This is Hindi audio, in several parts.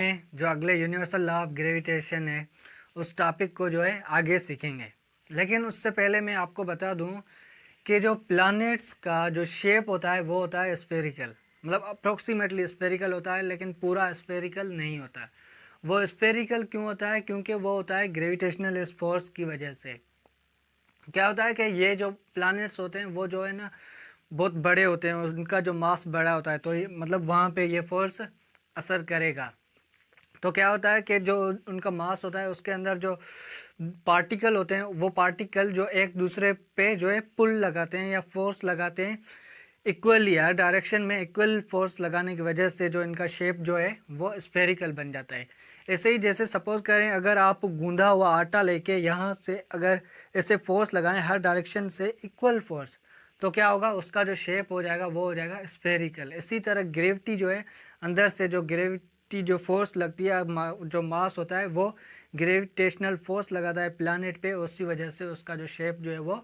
जो अगले यूनिवर्सल लॉ ऑफ ग्रेविटेशन है उस टॉपिक को जो है आगे सीखेंगे। लेकिन उससे पहले मैं आपको बता दूं कि जो प्लैनेट्स का जो शेप होता है वो होता है स्फेरिकल, मतलब अप्रोक्सीमेटली स्फेरिकल होता है, लेकिन पूरा स्फेरिकल नहीं होता। वो स्फेरिकल क्यों होता है? क्योंकि वो होता है ग्रेविटेशनल फोर्स की वजह से। क्या होता है कि ये जो प्लैनेट्स होते हैं वो जो है ना बहुत बड़े होते हैं, उनका जो मास बड़ा होता है, तो ये मतलब वहाँ पे ये फोर्स असर करेगा। तो क्या होता है कि जो उनका मास होता है उसके अंदर जो पार्टिकल होते हैं वो पार्टिकल जो एक दूसरे पे जो है पुल लगाते हैं या फोर्स लगाते हैं इक्वली, हर डायरेक्शन में इक्वल फोर्स लगाने की वजह से जो इनका शेप जो है वो स्फेरिकल बन जाता है। ऐसे ही जैसे सपोज करें अगर आप गूंदा हुआ आटा लेके यहाँ से अगर ऐसे फोर्स लगाएं हर डायरेक्शन से इक्वल फोर्स, तो क्या होगा, उसका जो शेप हो जाएगा वो हो जाएगा स्फेरिकल। इसी तरह ग्रेविटी जो है, अंदर से जो ग्रेविटी जो फोर्स लगती है, जो मास होता है वो ग्रेविटेशनल फोर्स लगाता है प्लैनेट पे, उसी वजह से उसका जो शेप जो है वो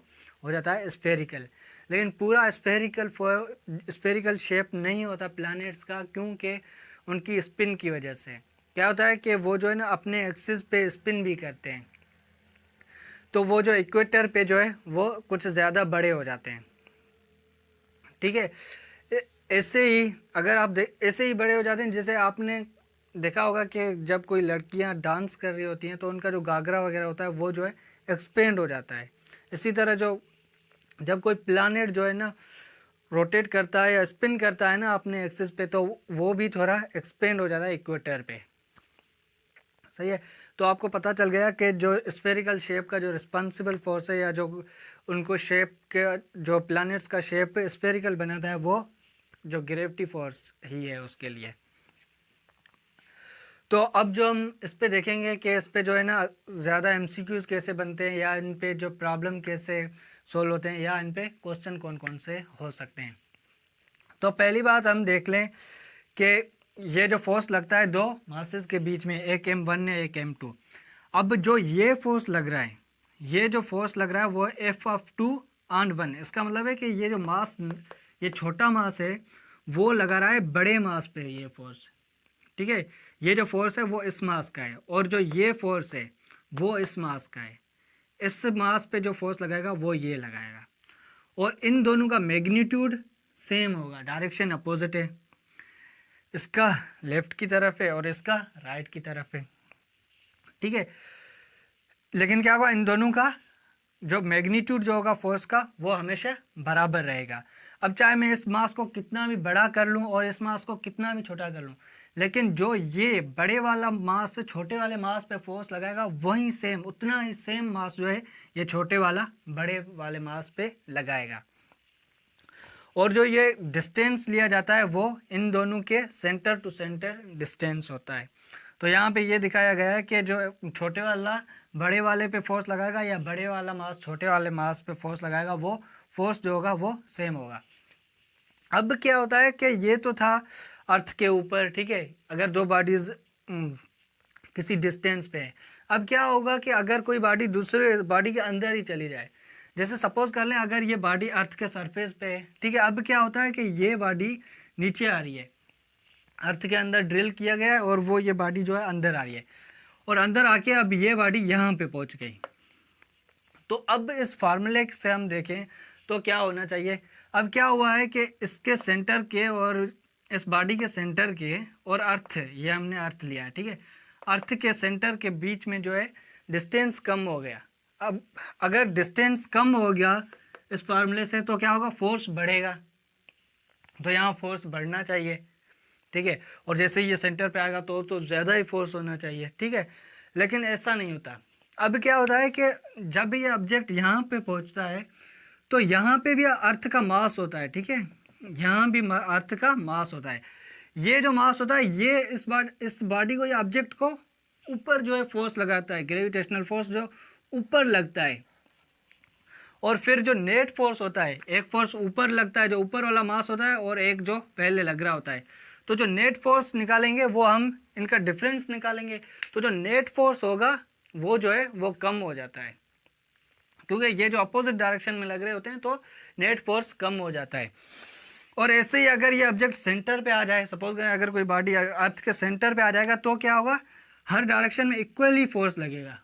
हो जाता है स्फेरिकल। लेकिन पूरा स्फेरिकल शेप नहीं होता प्लैनेट्स का, क्योंकि उनकी स्पिन की वजह से क्या होता है कि वो जो है ना अपने एक्सिस पे स्पिन भी करते हैं, तो वो जो इक्वेटर पे जो है वो कुछ ज़्यादा बड़े हो जाते हैं। ठीक है, ऐसे ही अगर आप ऐसे ही बड़े हो जाते हैं, जैसे आपने देखा होगा कि जब कोई लड़कियां डांस कर रही होती हैं तो उनका जो घाघरा वगैरह होता है वो जो है एक्सपेंड हो जाता है। इसी तरह जो जब कोई प्लैनेट जो है ना रोटेट करता है या स्पिन करता है ना अपने एक्सिस पे, तो वो भी थोड़ा एक्सपेंड हो जाता है इक्वेटर पे। सही है, तो आपको पता चल गया कि जो स्फेरिकल शेप का जो रिस्पॉन्सिबल फोर्स है या जो उनको शेप के जो प्लैनेट्स का शेप स्फेरिकल बनाता है वो जो ग्रेविटी फोर्स ही है उसके लिए। तो अब जो हम इस पे देखेंगे कि इस पे जो है ना ज़्यादा एमसीक्यूज कैसे बनते हैं, या इन पे जो प्रॉब्लम कैसे सोल्व होते हैं, या इन पे क्वेश्चन कौन कौन से हो सकते हैं। तो पहली बात हम देख लें कि ये जो फोर्स लगता है दो मासेस के बीच में, एक M1 है एक M2। अब जो ये फोर्स लग रहा है, ये जो फोर्स लग रहा है वो F(2)(1). इसका मतलब है कि ये जो मास, ये छोटा मास है वो लगा रहा है बड़े मास पे ये फोर्स। ठीक है, ये जो फोर्स है वो इस मास का है, और जो ये फोर्स है वो इस मास का है। इस मास पे जो फोर्स लगाएगा वो ये लगाएगा, और इन दोनों का मैग्नीट्यूड सेम होगा, डायरेक्शन अपोजिट है। इसका लेफ्ट की तरफ है और इसका राइट की तरफ है। ठीक है, लेकिन क्या होगा, इन दोनों का जो मैग्नीट्यूड जो होगा फोर्स का वो हमेशा बराबर रहेगा। अब चाहे मैं इस मास को कितना भी बड़ा कर लूं और इस मास को कितना भी छोटा कर लूं, लेकिन जो ये बड़े वाला मास से छोटे वाले मास पे फोर्स लगाएगा वही सेम, उतना ही सेम मास जो है ये छोटे वाला बड़े वाले मास पे लगाएगा। और जो ये डिस्टेंस लिया जाता है वो इन दोनों के सेंटर टू सेंटर डिस्टेंस होता है। तो यहाँ पे ये दिखाया गया है कि जो छोटे वाला बड़े वाले पे फोर्स लगाएगा या बड़े वाला मास छोटे वाले मास पे फोर्स लगाएगा, वो फोर्स जो होगा वो सेम होगा। अब क्या होता है कि ये तो था अर्थ के ऊपर, ठीक है, अगर दो बॉडीज किसी डिस्टेंस पे है। अब क्या होगा कि अगर कोई बॉडी दूसरे बॉडी के अंदर ही चली जाए, जैसे सपोज कर लें अगर ये बॉडी अर्थ के सरफेस पे है, ठीक है, अब क्या होता है कि ये बॉडी नीचे आ रही है, अर्थ के अंदर ड्रिल किया गया है और वो ये बॉडी जो है अंदर आ रही है, और अंदर आके अब ये बॉडी यहाँ पे पहुँच गई। तो अब इस फार्मूले से हम देखें तो क्या होना चाहिए। अब क्या हुआ है कि इसके सेंटर के और इस बॉडी के सेंटर के और अर्थ, ये हमने अर्थ लिया है, ठीक है, अर्थ के सेंटर के बीच में जो है डिस्टेंस कम हो गया। अब अगर डिस्टेंस कम हो गया इस फार्मूले से तो क्या होगा, फोर्स बढ़ेगा, तो यहाँ फोर्स बढ़ना चाहिए। ठीक है, और जैसे ही ये सेंटर पे आएगा तो ज़्यादा ही फोर्स होना चाहिए। ठीक है, लेकिन ऐसा नहीं होता। अब क्या होता है कि जब ये ऑब्जेक्ट यहाँ पे पहुँचता है तो यहाँ पे भी अर्थ का मास होता है। ठीक है, यहाँ भी अर्थ का मास होता है। ये जो मास होता है ये इस बॉडी को, ये ऑब्जेक्ट को ऊपर जो है फोर्स लगाता है, ग्रेविटेशनल फोर्स जो ऊपर लगता है। और फिर जो नेट फोर्स होता है, एक फोर्स ऊपर लगता है जो ऊपर वाला मास होता है, और एक जो पहले लग रहा होता है। तो जो नेट फोर्स निकालेंगे वो हम इनका डिफरेंस निकालेंगे, तो जो नेट फोर्स होगा वो जो है वो कम हो जाता है, क्योंकि ये जो अपोजिट डायरेक्शन में लग रहे होते हैं तो नेट फोर्स कम हो जाता है। और ऐसे ही अगर ये ऑब्जेक्ट सेंटर पे आ जाए, सपोज करें अगर कोई बॉडी अर्थ के सेंटर पे आ जाएगा तो क्या होगा, हर डायरेक्शन में इक्वली फोर्स लगेगा।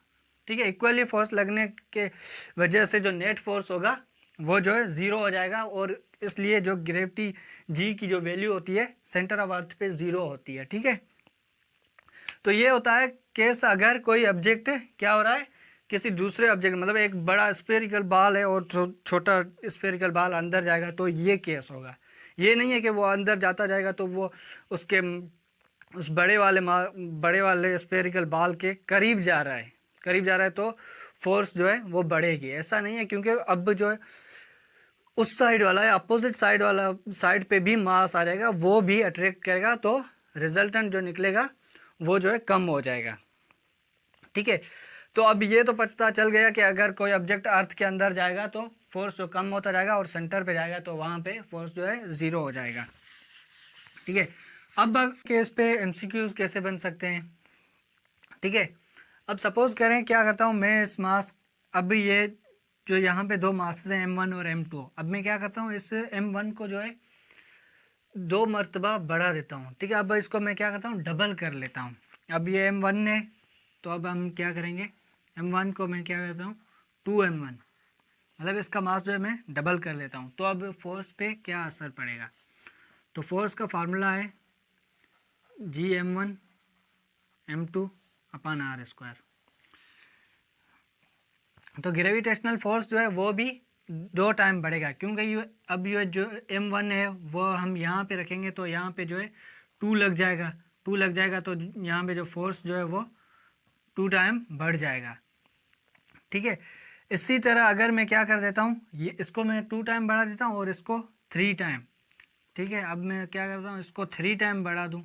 ठीक है, इक्वली फोर्स लगने के वजह से जो नेट फोर्स होगा वो जो है ज़ीरो हो जाएगा, और इसलिए जो ग्रेविटी जी की जो वैल्यू होती है सेंटर ऑफ अर्थ पे ज़ीरो होती है। ठीक है, तो ये होता है केस अगर कोई ऑब्जेक्ट क्या हो रहा है, किसी दूसरे ऑब्जेक्ट, मतलब एक बड़ा स्फेरिकल बॉल है और छोटा स्फेरिकल बॉल अंदर जाएगा तो ये केस होगा। ये नहीं है कि वो अंदर जाता जाएगा तो वो उसके उस बड़े वाले स्फेरिकल बॉल के करीब जा रहा है तो फोर्स जो है वो बढ़ेगी, ऐसा नहीं है, क्योंकि अब जो है उस साइड वाला है, अपोजिट साइड पे भी मास आ जाएगा, वो भी अट्रैक्ट करेगा, तो रिजल्टेंट जो निकलेगा वो जो है कम हो जाएगा। ठीक है, तो अब ये तो पता चल गया कि अगर कोई ऑब्जेक्ट अर्थ के अंदर जाएगा तो फोर्स जो कम होता जाएगा, और सेंटर पे जाएगा तो वहाँ पे फोर्स जो है ज़ीरो हो जाएगा। ठीक है, अब केस पे एमसीक्यूज कैसे बन सकते हैं। ठीक है, अब सपोज करें क्या करता हूँ मैं इस मास, अब ये जो यहाँ पे दो मासेस हैं M1 और M2, अब मैं क्या करता हूँ इस M1 को जो है 2 मरतबा बढ़ा देता हूँ। ठीक है, अब इसको मैं क्या करता हूँ, डबल कर लेता हूँ। अब ये M1 है तो अब हम क्या करेंगे, M1 को मैं क्या करता हूँ 2M1, मतलब इसका मास जो है मैं डबल कर लेता हूँ। तो अब फोर्स पे क्या असर पड़ेगा, तो फोर्स का फार्मूला है GM1 M2 upon R square. तो ग्रेविटेशनल फोर्स जो है वो भी 2 टाइम बढ़ेगा, क्योंकि अब ये जो M1 है वो हम यहाँ पे रखेंगे तो यहाँ पे जो है 2 लग जाएगा तो यहाँ पे जो फोर्स जो है वो 2 टाइम बढ़ जाएगा। ठीक है, इसी तरह अगर मैं क्या कर देता हूँ, ये इसको मैं 2 टाइम बढ़ा देता हूँ और इसको 3 टाइम। ठीक है, अब मैं क्या करता हूँ, इसको 3 टाइम बढ़ा दूँ,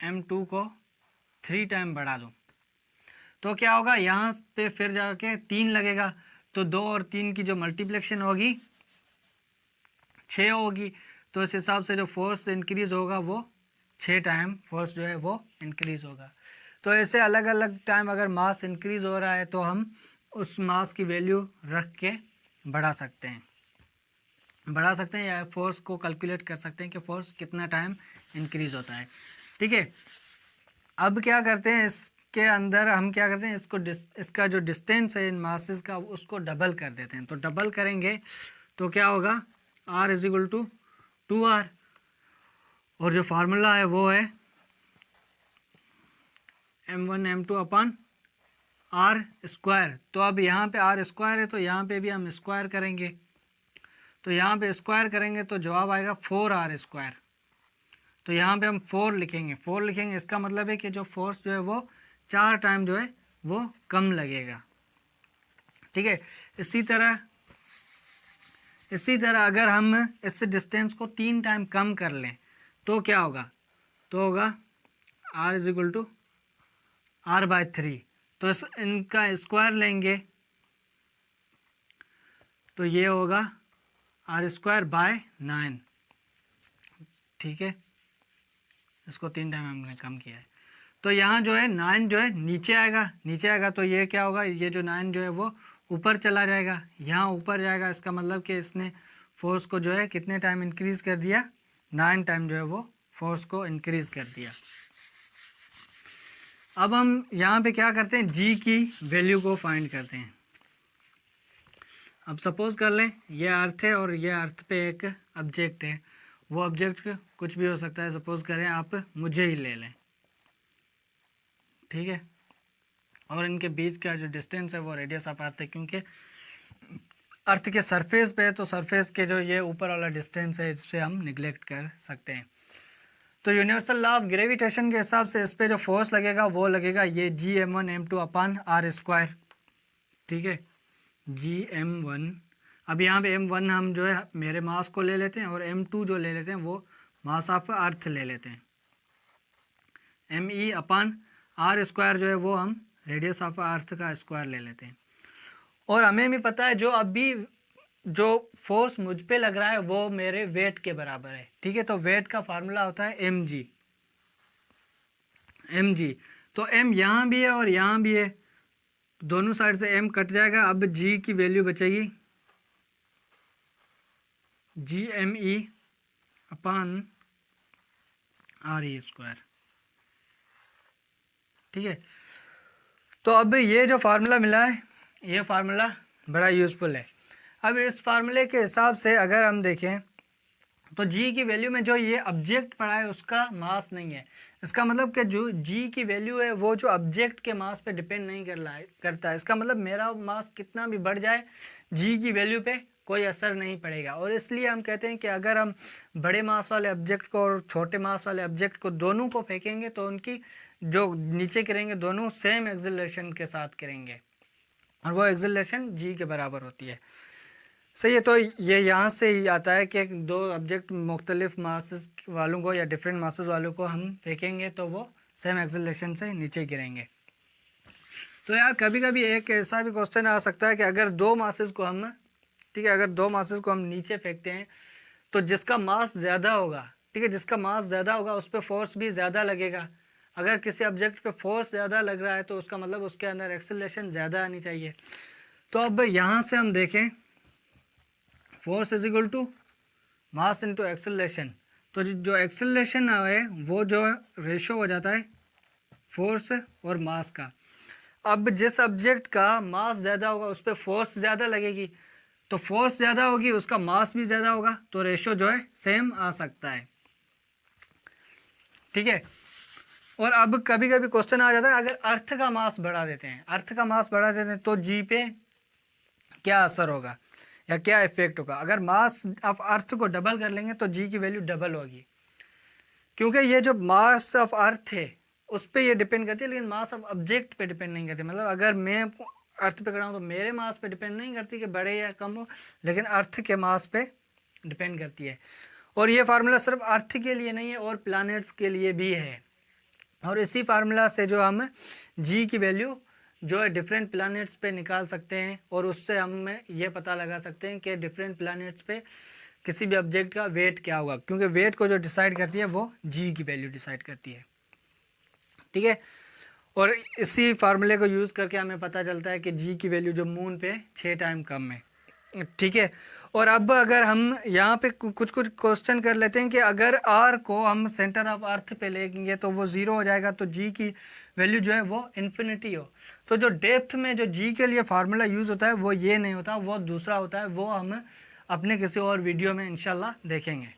M2 को 3 टाइम बढ़ा दूँ, तो क्या होगा, यहाँ पे फिर जाके 3 लगेगा, तो 2 और 3 की जो मल्टीप्लिकेशन होगी 6 होगी, तो इस हिसाब से जो फोर्स इंक्रीज होगा वो 6 टाइम फोर्स जो है वो इंक्रीज होगा। तो ऐसे अलग अलग टाइम अगर मास इंक्रीज हो रहा है तो हम उस मास की वैल्यू रख के बढ़ा सकते हैं या फोर्स को कैलकुलेट कर सकते हैं कि फोर्स कितना टाइम इंक्रीज होता है। ठीक है, अब क्या करते हैं, इसके अंदर हम क्या करते हैं, इसका जो डिस्टेंस है इन मासेस का उसको डबल कर देते हैं। तो डबल करेंगे तो क्या होगा, R is equal to 2R, और जो फार्मूला है वो है M1 M2 upon R square. तो अब यहाँ पे R स्क्वायर है तो यहाँ पे भी हम स्क्वायर करेंगे, तो यहाँ पे स्क्वायर करेंगे तो जवाब आएगा 4R स्क्वायर। तो यहाँ पे हम 4 लिखेंगे, इसका मतलब है कि जो फोर्स जो है वो 4 टाइम जो है वो कम लगेगा। ठीक है, इसी तरह अगर हम इस डिस्टेंस को 3 टाइम कम कर लें तो क्या होगा, तो होगा R is equal to R/3। तो इनका स्क्वायर लेंगे तो ये होगा R²/9। ठीक है, इसको 3 टाइम हमने कम किया है, तो यहाँ जो है 9 जो है नीचे आएगा, तो ये क्या होगा, ये जो 9 जो है वो ऊपर चला जाएगा, यहाँ ऊपर जाएगा, इसका मतलब कि इसने फोर्स को जो है कितने टाइम इंक्रीज़ कर दिया, 9 टाइम जो है वो फोर्स को इंक्रीज़ कर दिया। अब हम यहाँ पे क्या करते हैं, जी की वैल्यू को फाइंड करते हैं। अब सपोज कर लें ये अर्थ है और ये अर्थ पे एक ऑब्जेक्ट है, वो ऑब्जेक्ट कुछ भी हो सकता है, सपोज करें आप मुझे ही ले लें। ठीक है, और इनके बीच का जो डिस्टेंस है वो रेडियस ऑफ अर्थ है, क्योंकि अर्थ के सरफेस पे है तो सरफेस के जो ये ऊपर वाला डिस्टेंस है इससे हम निगलेक्ट कर सकते हैं। तो यूनिवर्सल लॉ ऑफ ग्रेविटेशन के हिसाब से इस पर जो फोर्स लगेगा वो लगेगा ये GM1 M2 upon R square. ठीक है, GM1, अब यहाँ पे M1 हम जो है मेरे मास को ले लेते हैं और M2 जो ले लेते हैं वो मास ऑफ अर्थ ले लेते हैं, ME अपॉन R स्क्वायर जो है वो हम रेडियस ऑफ अर्थ का स्क्वायर ले लेते हैं। और हमें भी पता है जो अभी जो फोर्स मुझ पे लग रहा है वो मेरे वेट के बराबर है। ठीक है, तो वेट का फार्मूला होता है mg। तो m यहाँ भी है और यहाँ भी है, दोनों साइड से m कट जाएगा, अब g की वैल्यू बचेगी GME/RE²। ठीक है, तो अब ये जो फार्मूला मिला है ये फार्मूला बड़ा यूज़फुल है। अब इस फार्मूले के हिसाब से अगर हम देखें तो जी की वैल्यू में जो ये ऑब्जेक्ट पड़ा है उसका मास नहीं है। इसका मतलब कि जो जी की वैल्यू है वो जो ऑब्जेक्ट के मास पे डिपेंड नहीं करता है। इसका मतलब मेरा मास कितना भी बढ़ जाए जी की वैल्यू पे कोई असर नहीं पड़ेगा। और इसलिए हम कहते हैं कि अगर हम बड़े मास वाले ऑब्जेक्ट को और छोटे मास वाले ऑब्जेक्ट को दोनों को फेंकेंगे तो उनकी जो नीचे गिरेंगे दोनों सेम एक्सेलरेशन के साथ गिरेंगे और वो एक्सेलरेशन जी के बराबर होती है। सही है, तो ये यहाँ से ही आता है कि दो ऑब्जेक्ट मुख्तलिफ मासेस वालों को या डिफरेंट मासेस वालों को हम फेंकेंगे तो वो सेम एक्सेलरेशन से नीचे गिरेंगे। तो यार कभी कभी एक ऐसा भी क्वेश्चन आ सकता है कि अगर दो मासेस को हम, ठीक है, अगर दो मासेस को हम नीचे फेंकते हैं तो जिसका मास ज़्यादा होगा, ठीक है, जिसका मास ज़्यादा होगा उस पर फोर्स भी ज़्यादा लगेगा। अगर किसी ऑब्जेक्ट पे फोर्स ज़्यादा लग रहा है तो उसका मतलब उसके अंदर एक्सेलरेशन ज़्यादा आनी चाहिए। तो अब यहाँ से हम देखें force is equal to mass into acceleration, तो जो एक्सेलरेशन है वो जो रेशो हो जाता है फोर्स और मास का। अब जिस ऑब्जेक्ट का मास ज़्यादा होगा उस पर फोर्स ज़्यादा लगेगी, तो फोर्स ज़्यादा होगी उसका मास भी ज़्यादा होगा, तो रेशो जो है सेम आ सकता है। ठीक है, और अब कभी कभी क्वेश्चन आ जाता है अगर अर्थ का मास बढ़ा देते हैं, अर्थ का मास बढ़ा देते हैं तो जी पे क्या असर होगा या क्या इफेक्ट होगा। अगर मास ऑफ अर्थ को डबल कर लेंगे तो जी की वैल्यू डबल होगी, क्योंकि ये जो मास ऑफ अर्थ है उस पर ये डिपेंड करती है, लेकिन मास ऑफ ऑब्जेक्ट पे डिपेंड नहीं करती। मतलब अगर मैं अर्थ पे खड़ा हूँ तो मेरे मास पे डिपेंड नहीं करती कि बड़े या कम हो, लेकिन अर्थ के मास पे डिपेंड करती है। और ये फार्मूला सिर्फ अर्थ के लिए नहीं है और प्लैनेट्स के लिए भी है। और इसी फार्मूला से जो हम जी की वैल्यू जो है डिफरेंट प्लैनेट्स पे निकाल सकते हैं और उससे हम ये पता लगा सकते हैं कि डिफरेंट प्लैनेट्स पे किसी भी ऑब्जेक्ट का वेट क्या होगा, क्योंकि वेट को जो डिसाइड करती है वो जी की वैल्यू डिसाइड करती है। ठीक है, और इसी फार्मूले को यूज़ करके हमें पता चलता है कि जी की वैल्यू जो मून पे 6 टाइम कम है। ठीक है, और अब अगर हम यहाँ पे कुछ क्वेश्चन कर लेते हैं कि अगर आर को हम सेंटर ऑफ अर्थ पे लेंगे तो वो 0 हो जाएगा, तो जी की वैल्यू जो है वो इन्फिनिटी हो। तो जो डेप्थ में जो जी के लिए फार्मूला यूज़ होता है वो ये नहीं होता, वो दूसरा होता है, वो हम अपने किसी और वीडियो में इंशाल्लाह देखेंगे।